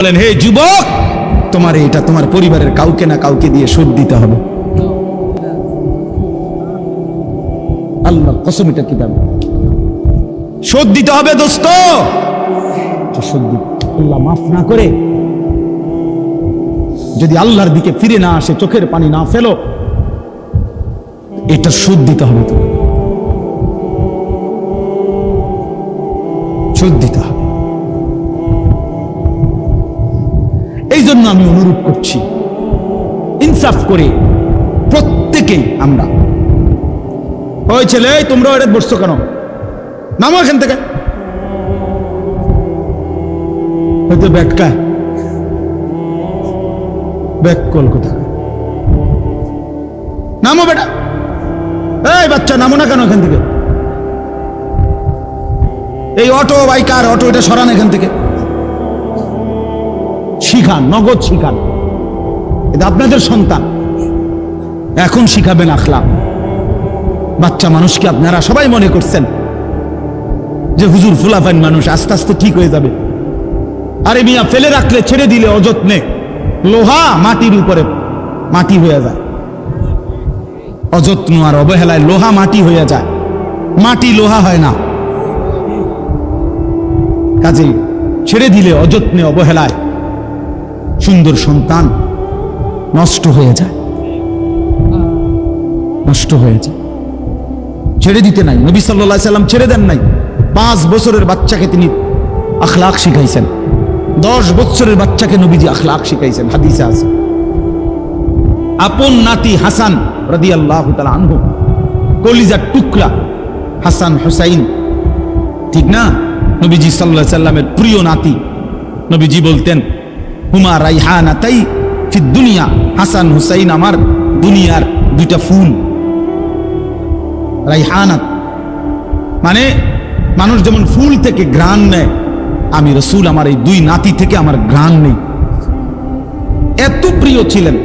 বলেন, হে যুবক, তোমার এটা তোমার পরিবারের কাউকে না কাউকে দিয়ে শোধ দিতে হবে। আল্লাহ কসম, এটা কিতাব শোধ দিতে হবে দোস্ত। শোধ দিতে আল্লাহ মাফ না করে, যদি আল্লাহর দিকে ফিরে না আসে, চোখের পানি না ফেলো, এটা শোধ দিতে হবে। তো শোধ দিতে হবে। এই জন্য আমি অনুরোধ করছি, ইনসাফ করে প্রত্যেকেই আমরা, ওই ছেলে তোমরা ওটা বসছো কেন, নামো এখান থেকে, হয়তো ব্যাটকায় ব্যাক কল কোথা, নামো বেটা, এই বাচ্চা নামো না কেন এখান থেকে, এই অটো বাইকার অটো এটা সরান এখান থেকে, শিখান, নগদ শিখান। এটা আপনাদের সন্তান, এখন শিখাবেন আখলাক। বাচ্চা মানুষকে আপনারা সবাই মনে করছেন যে হুজুর ফুলাফাইন মানুষ, আস্তে আস্তে ঠিক হয়ে যাবে। আরে মিয়া, ফেলে রাখলে, ছেড়ে দিলে অযত্নে লোহা মাটির উপরে মাটি হয়ে যায়। অযত্ন আর অবহেলায় লোহা মাটি হয়ে যায়, মাটি লোহা হয় না। কাজেই ছেড়ে দিলে অযত্নে অবহেলায় সুন্দর সন্তান নষ্ট হয়ে যায়, নষ্ট হয়ে যায়। ছেড়ে দিতে নাই, নবী সাল্লাল্লাহু আলাইহি সাল্লাম ছেড়ে দেন নাই। 5 বছরের বাচ্চাকে তিনি আখলাক শিখাইছেন, 10 বছরের বাচ্চাকে নবীজি আখলাক শিখাইছেন, হাদিসে আছে। আপন নাতি হাসান রাদিয়াল্লাহু তাআলা আনহু, কলিজার টুকরা হাসান হুসাইন, ঠিক না? নবীজি সাল্লাল্লাহু আলাইহি সাল্লামের প্রিয় নাতি। নবীজি বলতেন, হুমা রাইহানাতাই ফিদ দুনিয়া, হাসান হুসাইন আমার দুনিয়ার দুইটা ফুল। রাইহানাত মানে মানুষ যেমন ফুল থেকে ঘ্রাণ নেয়, আমি রাসূল আমার এই 2 নাতি থেকে আমার ঘ্রাণ নেই। এত প্রিয় ছিলেন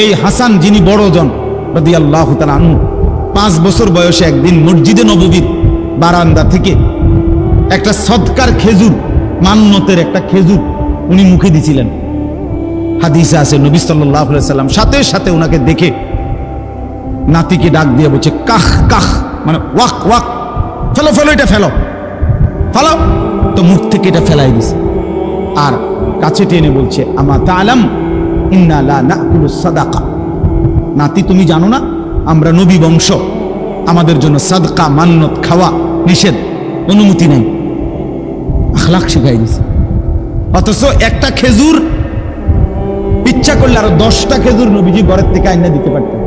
এই হাসান, যিনি বড় জন রাদিয়াল্লাহু তাআলা আনহু। 5 বছর বয়সে একদিন মসজিদে নববীর বারান্দা থেকে একটা সদকার খেজুর, মান্নতের একটা খেজুর উনি মুখে দিছিলেন। হাদিসে আছে, নবী সাল্লাল্লাহু আলাইহি সাল্লাম সাথে সাথে ওনাকে দেখে নাতিকে ডাক দিয়ে বলছে, কাহ কাহ, মানে ওয়াক ওয়াক, ফেলো ফেলো, এটা ফেলো ফেলো। তো মুখ থেকে এটা ফেলাই দিছে, আর কাছে টেনে বলছে, আমা তাআলাম ইন্না লা নাকুলুস সাদাকা, নাতি তুমি জানো না আমরা নবী বংশ, আমাদের জন্য সাদকা মান্নত খাওয়া নিষেধ, অনুমতি নেই। আখলাক শিখাই দিছে। অথচ একটা খেজুর ইচ্ছা করলে আরো 10টা খেজুর নবীজি ঘরের থেকে আইনা দিতে পারতেন।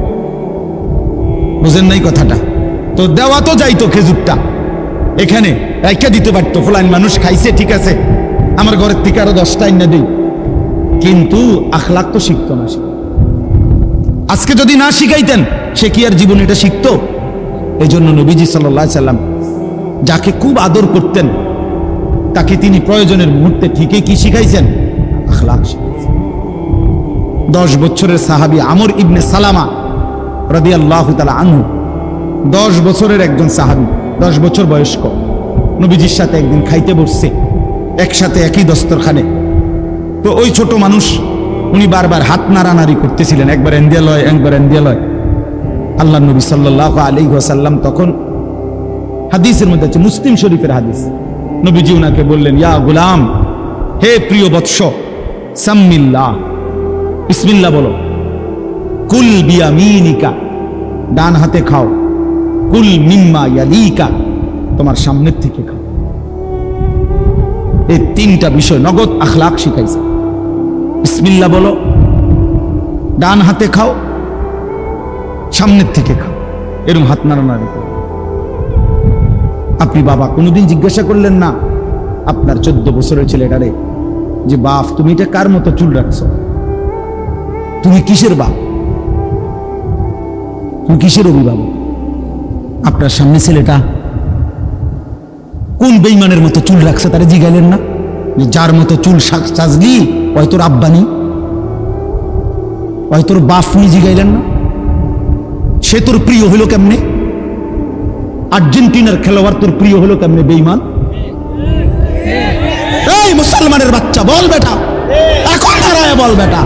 বুঝেন নাই কথাটা? তো দেওয়া তো যাইতো, খেজুরটা এখানে রাইখা দিতে পারতো, ফুলাইন মানুষ খাইছে, ঠিক আছে, আমার ঘরের থেকে আরো 10টা আইনা দিই, কিন্তু আখলাক তো শিখতো না। আজকে যদি না শিখাইতেন, সে কি আর জীবনে এটা শিখতো? এই জন্য নবীজি সাল্লাল্লাহু আলাইহি সাল্লাম যাকে খুব আদর করতেন, তাকে তিনি প্রয়োজনের মুহূর্তে ঠিকই কি শিখাইছেন? আখলাক শিখাইছেন। 10 বছরের সাহাবী আমর ইবনে সালামা রাদিয়াল্লাহু তাআলা আনহু, 10 বছরের একজন সাহাবী, 10 বছর বয়স্ক, নবীজির সাথে একদিন খাইতে বসছে একসাথে একই দস্তরখানে। তো ওই ছোট মানুষ, উনি বারবার হাত নাড়ানাড়ি করতেছিলেন, একবার এন্দিয়া লয়, একবার এন্দিয়া লয়। আল্লাহ নবী সাল্লাল্লাহু আলাইহি ওয়াসাল্লাম তখন, হাদিসের মধ্যে আছে, মুসলিম শরীফের হাদিস, নবীজি উনাকে বললেন, ইয়া গুলাম, হে প্রিয় বৎস, সাম্মিল্লাহ, বিসমিল্লাহ বলো, কুল বিয়ামিনিকা, ডান হাতে খাও, কুল মিম্মা ইয়ালিকা, তোমার সামনের থেকে খাও। এই 3টা বিষয় নগদ আখলাক শিখাইছে। বিসমিল্লাহ বলো, ডান হাতে খাও, সামনের থেকে খাও, এরকম হাত নাড়ানাড়ি করো। আপনি বাবা কোনোদিন জিজ্ঞাসা করলেন না আপনার 14 বছরের ছেলেটারে যে, বাপ তুমি এটা কার মতো চুল রাখছো, তুমি কিসের বাপ, তুমি কিসের অভিভাবক? আপনার সামনে ছেলেটা কোন বেঈমানের মতো চুল রাখছে তারে জিগাইলেন না? যে যার মতো চুল সাজলি ওই তোর আব্বানি, ওই তোর বাপ নি, জিগাইলেন না? সে তোর প্রিয় হলো কেমনে? আর্জেন্টিনার খেলোয়াড় তোর প্রিয় হলো কেমনে বেঈমান? এই এই মুসলমানের বাচ্চা বল বেটা, এখন দাঁড়ায় বল বেটা,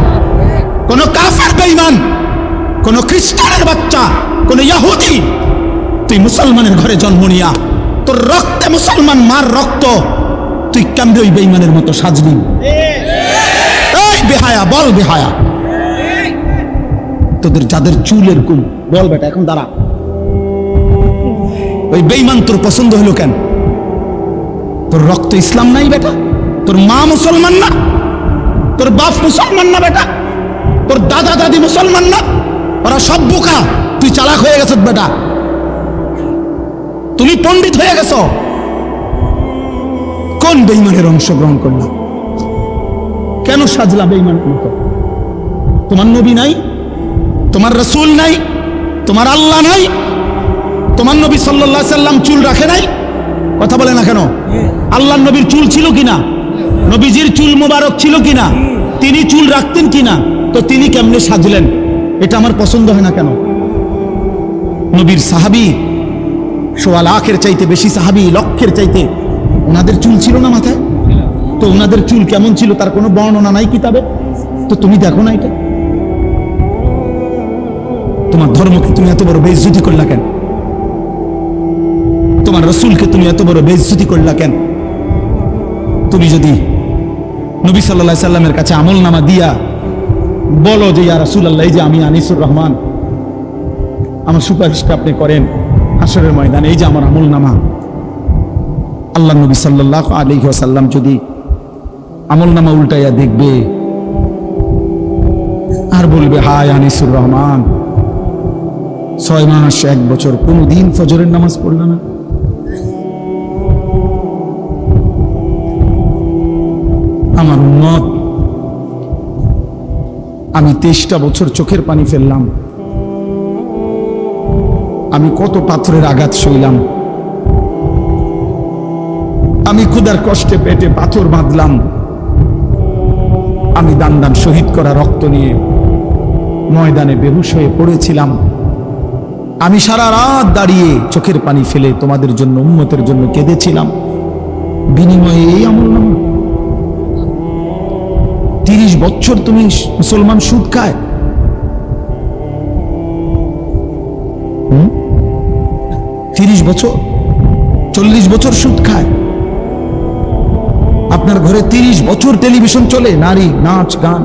কোন কাফের বেঈমান, কোন খ্রিস্টানের বাচ্চা, কোন ইহুদি, তুই মুসলমানের ঘরে জন্ম নিয়া তোর রক্তে মুসলমান মার রক্ত, তুই কেমনে ওই বেঈমানের মতো সাজবি? এই বেহায়া বল, বেহায়া তোদের যাদের চুলের কুল, বল বেটা এখন দাঁড়া। ওই বেঈমান তোর পছন্দ হলো কেন? তোর রক্ত ইসলাম নাই বেটা? তোর মা মুসলমান না? তোর বাপ মুসলমান না বেটা? তোর দাদা দাদি মুসলমান না? ওরা সব বোকা, তুই চালাক হয়ে গেছ বেটা, তুমি পণ্ডিত হয়ে গেছ। কোন বেঈমানের অংশগ্রহণ করলাম? কেন সাজলা বেঈমান মতো? তোমার নবী নাই, তোমার রাসূল নাই, তোমার আল্লাহ নাই, তোমার নবী সাল্লাল্লাহু আলাইহি সাল্লাম চুল রাখে নাই? কথা বলে না কেন? আল্লাহর নবীর চুল ছিল কিনা? নবীজির চুল মোবারক ছিল কিনা? তিনি চুল রাখতেন কিনা? তো তিনি কেমনে সাজলেন? এটা আমার পছন্দ হয় না কেন? নবীর সাহাবী সোয়া লাখের চাইতে বেশি সাহাবী, লক্ষের চাইতে, ওনাদের চুল ছিল না মাথায়? তো ওনাদের চুল কেমন ছিল তার কোনো বর্ণনা নাই কিতাবে? তো তুমি দেখো না এটা? তোমার ধর্মকে তুমি এত বড় বেইজ্জতি করলা কেন? তোমার রাসূলকে তুমি এত বড় বেইজ্জতি করলা কেন? তুমি যদি নবী সাল্লাল্লাহু আলাইহি সাল্লামের কাছে আমলনামা দিয়া বলো যে ইয়া রাসূলুল্লাহ, এই যে আমি আনিসুর রহমান, আমার সুপারিশটা আপনি করেন হাসরের ময়দানে, এই যে আমার আমলনামা, আল্লাহ নবী সাল্লাল্লাহু আলাইহি ওয়াসাল্লাম যদি আমলনামা উল্টাইয়া দেখবে আর বলবে, হায় আনিসুর রহমান, 6 মাস 1 বছর কোনদিন ফজরের নামাজ পড়ল না। আমার উম্মত, আমি 23টা বছর চোখের পানি ফেললাম, আমি কত পাথরের আঘাত সইলাম, আমি ক্ষুধার কষ্টে পেটে পাথর বাঁধলাম, আমি দান দান শহীদ করা রক্ত নিয়ে ময়দানে বেহুশ হয়ে পড়েছিলাম, আমি সারা রাত দাঁড়িয়ে চোখের পানি ফেলে তোমাদের জন্য, উম্মতের জন্য কেঁদেছিলাম, বিনিময়ে এই আমলনামা? 30 বছর তুমি মুসলমান সুদ খায়, 30 বছর 40 বছর সুদ খায়, আপনার ঘরে 30 বছর টেলিভিশন চলে, নারী নাচ গান,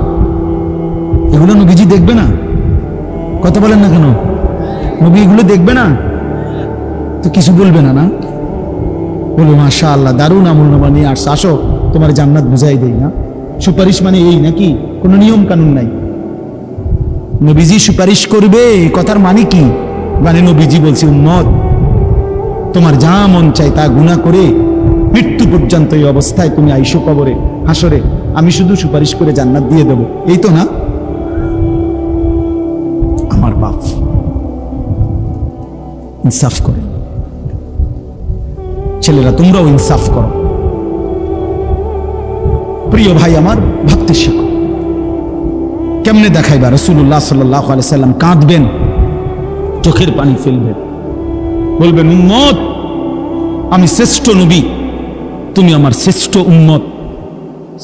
এগুলো নবীজি দেখবে না? কথা বলেন না কেন? নবী এগুলো দেখবে না? তো কিছু বলবে না? না বলো মাশাআল্লাহ, দারুণ আমলনামা নিয়ে আসছে, আসো তোমার জান্নাত বুঝাই দেই। না সুপারিশ মানে এই নাকি? কোনো নিয়ম কানুন নাই। নবীজি সুপারিশ করবে, কথার মানে কি? মানে নবীজি বলছে, উম্মত তোমার যা মন চাই তা গুনাহ করে মৃত্যু পর্যন্ত এই অবস্থায় তুমি আইসো কবরে, হাসরে, আমি শুধু সুপারিশ করে জান্নাত দিয়ে দেব, এই তো না? আমার বাপ ইনসাফ করে, ছেলেরা তোমরাও ইনসাফ করো। প্রিয় ভাই আমার, ভাবতে শেখো। কেমনে দেখাইবা? রাসূলুল্লাহ সাল্লাল্লাহু আলাইহি সাল্লাম কাঁদবেন, চোখের পানি ফেলবেন, বলবেন, উম্মত আমি শ্রেষ্ঠ নবী, তুমি আমার শ্রেষ্ঠ উম্মত,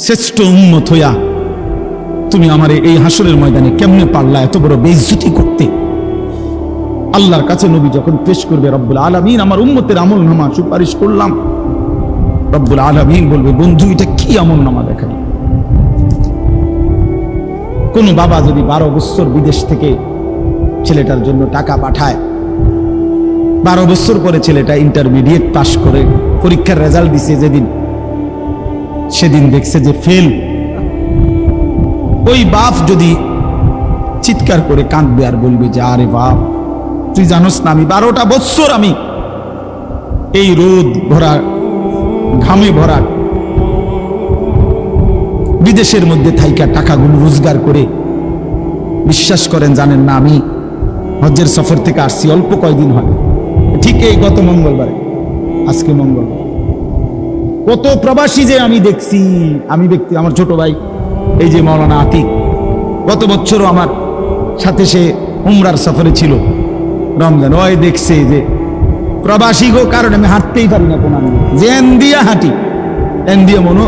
শ্রেষ্ঠ উম্মত হইয়া তুমি আমার এই হাসরের ময়দানে কেমনে পারলা এত বড় বেইজ্জতি করতে? আল্লাহর কাছে নবী যখন পেশ করবে, রব্বুল আলামিন আমার উম্মতের আমলনামা সুপারিশ করলাম, রব্বুল আলামিন বলবে, বন্ধু এটা কি আমলনামা দেখাই? কোন বাবা যদি 12 বছর বিদেশ থেকে ছেলেটার জন্য টাকা পাঠায়, 12 বছর পরে ছেলেটা ইন্টারমিডিয়েট পাশ করে পরীক্ষার রেজাল্ট দিছে, যেদিন সেদিন দেখছে যে ফেল, ওই বাপ যদি চিৎকার করে কাঁদবে আর বলবে যে, আরে বাপ তুই জানোস না আমি 12টা বছর আমি এই রোদ ভরা ঘামে ভরা বিদেশের মধ্যে থাইকা টাকাগুলো রোজগার করে, বিশ্বাস করেন জানেন না, আমি হজ্জের সফর থেকে আসছি অল্প কয়দিন হয়, ঠিক এই গত মঙ্গলবারে, আজকে মঙ্গলবার, কত প্রবাসী যে আমি দেখছি, আমার ছোট ভাই এই যে মাওলানা আতিক, গত বছরও আমার সাথে সে উমরার সফরে ছিল, রমজান, ওই দেখছে যে প্রবাসী গো, কারণ আমি হাঁটতেই পারি না, কোন যে এন দিয়া হাঁটি, এন দিয়ে মনো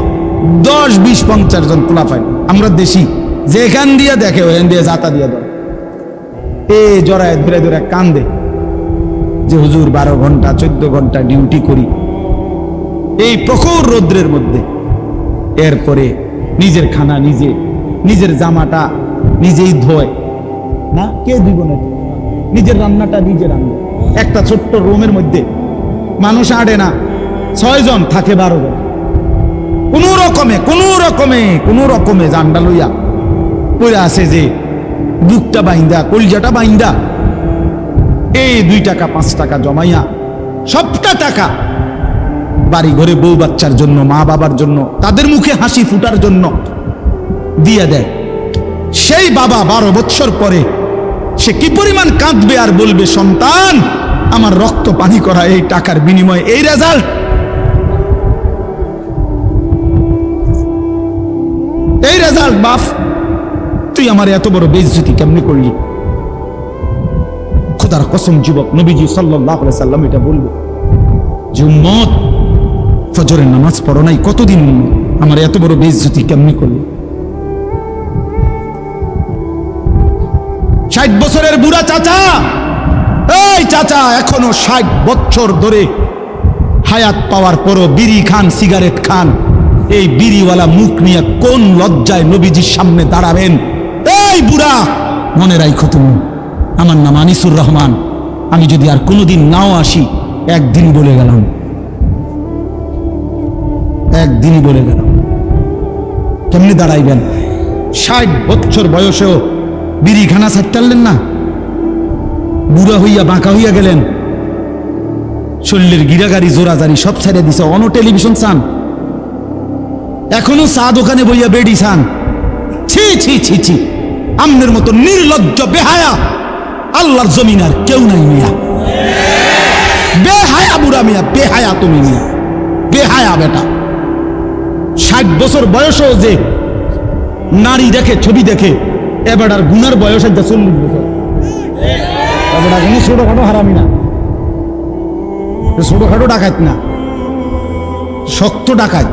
10, 20, 50 জন পোলাপাইন। আমরা দেশি যেখান দিয়ে দেখে ওখান দিয়ে জাতা দিয়ে দেয়, এ জড়ায় ধরে ধরে কান্দে যে হুজুর 12 ঘন্টা 14 ঘন্টা ডিউটি করি এই প্রখর রৌদ্রের মধ্যে, এরপরে নিজের খানা নিজে, নিজের জামাটা নিজেই ধোয় না, কে দিব না, নিজের রান্নাটা নিজে রান্না। একটা ছোট্ট রুমের মধ্যে মানুষ আড়ে না, 6 জন থাকে 12 জন, কোন রকমে জান্ডা লইয়া পড়ে আছে যে বুকটা বাইন্দা কলজাটা বাইন্দা এই 2 টাকা 5 টাকা জমাইয়া সবটা টাকা বাড়ি ঘরে বউ বাচ্চার জন্য, মা বাবার জন্য, তাদের মুখে হাসি ফুটার জন্য দিয়ে দেয়। সেই বাবা 12 বছর পরে সে কি পরিমাণ কাঁদবে আর বলবে, সন্তান আমার রক্ত পানি করা এই টাকার বিনিময়ে এই রেজাল্ট। এই রেজাল্ট বাপ, তুই আমার এত বড় বেইজ্জতি কেমনে করলি? খোদার কসম যুবক, নবীজি সাল্লাল্লাহু আলাইহি সাল্লাম এটা বলবো যে উম্মত ফজরের নামাজ পড়ো নাই কতদিন, আমার এত বড় বেইজ্জতি কেমনে করলি? 60 বছরের বুড়া চাচা, এই চাচা এখনো 60 বছর ধরে হায়াত পাওয়ার পরও বিড়ি খান, সিগারেট খান। এই বিড়িওয়ালা মুখ নিয়ে কোন লজ্জায় নবীজির সামনে দাঁড়াবেন? এই বুড়া, মনে রাখো তুমি, আমার নাম আনিসুর রহমান, আমি যদি আর কোনোদিন নাও আসি, একদিনই বলে গেলাম, একদিনই বলে গেলাম। কেমনি দাঁড়াইবেন? 60 বছর বয়সেও বিড়ি খানা ছাড়তেন না, বুড়া হইয়া বাঁকা হইয়া গেলেন, শরীরের গিরাগাড়ি জোরাজারি সব ছেড়ে দিছে, অন টেলিভিশন চান, এখনো চা দোকানে বইয়া বেডি চান। ছি ছি ছি ছি, আমনের মতো নির্লজ্জ বেহায়া আল্লাহর জমিন আর কেউ নাই মিয়া। বেহায়া বুড়া মিয়া, বেহায়া তুমি মিয়া, বেহায়া বেটা। 60 বছর বয়সও যে নারী দেখে, ছবি দেখে, এবার আর গুনার বয়স 40 বছর, এবার কোনো ছোটখাটো হারামি না, ছোটখাটো ডাকাত না, শক্ত ডাকাত।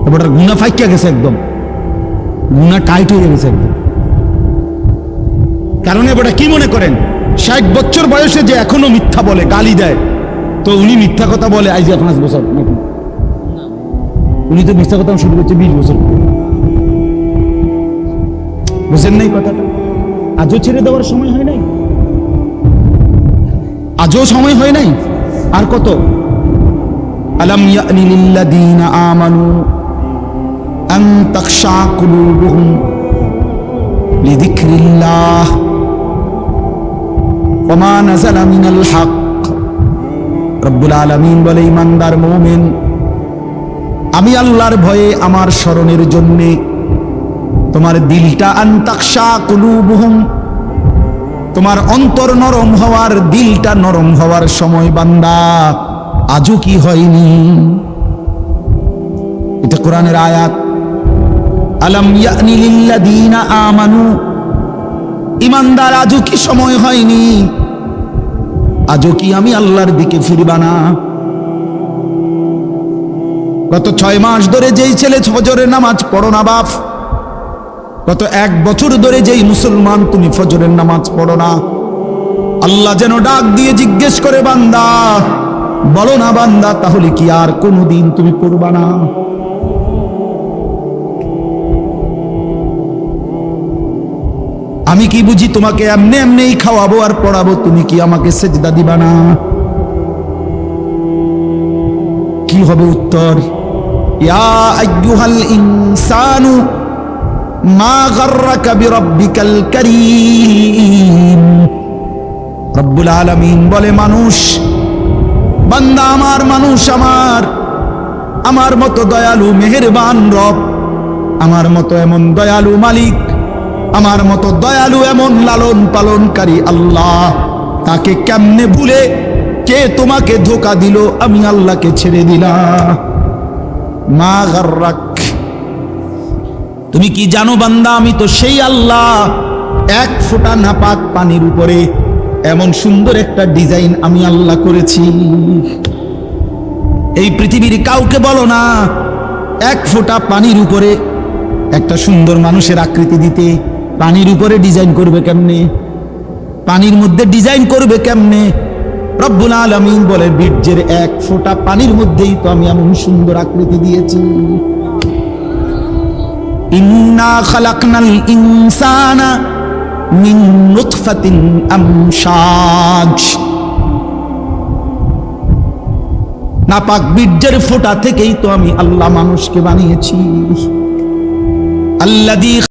এবার গুনা ফাইকা গেছে, একদম গুনা টাইট হয়ে গেছে একদম। কারণ এবার কি মনে করেন, 60 বছর বয়সে যে এখনো মিথ্যা বলে, গালি দেয়, তো উনি মিথ্যা কথা বলে আজ 5 বছর নাকি? উনি তো মিথ্যা কথা শুরু করছে 20 বছর। বুঝেন নাই কথাটা? আজও ছেড়ে দেওয়ার সময় হয় নাই, আজও সময় হয় নাই। আর কত? আলাম ইয়ানি লিল্লাযীনা আমানু আন তাখশা কুলুবুহুম লিযিকরিল্লাহ ওয়া মা নাযালা মিনাল হক। রব্বুল আলামিন বলে, ঈমানদার মুমিন, আমি আল্লাহর ভয়ে, আমার স্মরণের জন্য তোমার দিলটা, আন তাখশা কুলুবুহুম, তোমার অন্তর নরম হওয়ার, দিলটা নরম হওয়ার সময় বান্দা আজও কি হয়নি? এটা কোরআনের আয়াত। আলাম ইয়ানি লিল্লাযীনা আমানু, ঈমানদার আজও কি সময় হয়নি? আজও কি আমি আল্লাহর দিকে ফিরবা না? গত 6 মাস ধরে যেই ছেলে ফজরের নামাজ পড়ো না বাপ, গত 1 বছর ধরে যেই মুসলমান তুমি ফজরের নামাজ পড়ো না, আল্লাহ যেন ডাক দিয়ে জিজ্ঞেস করে, বান্দা বলো না বান্দা, তাহলে কি আর কোনদিন তুমি পড়বা না? আমি কি বুঝি তোমাকে এমনি এমনিই খাওয়াবো আর পড়াবো, তুমি কি আমাকে সেজদা দিবা না? কি হবে উত্তর? ইয়া আইয়ুহাল ইনসানু মা গাররাকা বিরাব্বিকাল কারীম। রব্বুল আলামিন বলে, মানুষ, বান্দা আমার, মানুষ আমার, আমার মতো দয়ালু মেহেরবান রব, আমার মতো এমন দয়ালু মালিক, আমার মতো দয়ালু এমন লালন পালনকারী আল্লাহ, তাকে কেমনে ভুলে কে তোমাকে ধোঁকা দিল? আমি আল্লাহকে ছেড়ে দিলাম। মা গাররাক, তুমি কি জানো বান্দা, আমি তো সেই আল্লাহ, 1 ফোঁটা নাপাক পানির উপরে এমন সুন্দর একটা ডিজাইন আমি আল্লাহ করেছি। এই পৃথিবীর কাউকে বলো না এক ফোঁটা পানির উপরে একটা সুন্দর মানুষের আকৃতি দিতে পানির উপরে ডিজাইন করবে কেমনে, পানির মধ্যে ডিজাইন করবে কেমনে? রব্বুল আলামিন বলে বীর্যের এক ফোঁটা পানির মধ্যেই তো আমি এমন সুন্দর আকৃতি দিয়েছি। ইন্না খালাকনাল ইনসানা মিন নুতফাতিন আমশাজ, নাপাক বীর্যের ফোঁটা থেকেই তো আমি আল্লাহ মানুষকে বানিয়েছি। আল্লাযী